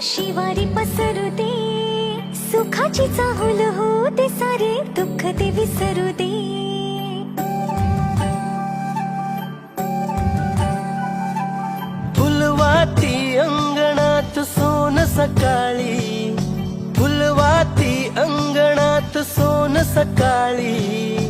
शिवारी पसरू दे, सुखाची चाहुल हो दे, सारे दुःख ते विसरू दे. फुलवाती अंगणात सोन सकाळी, फुलवाती अंगणात सोन सकाळी.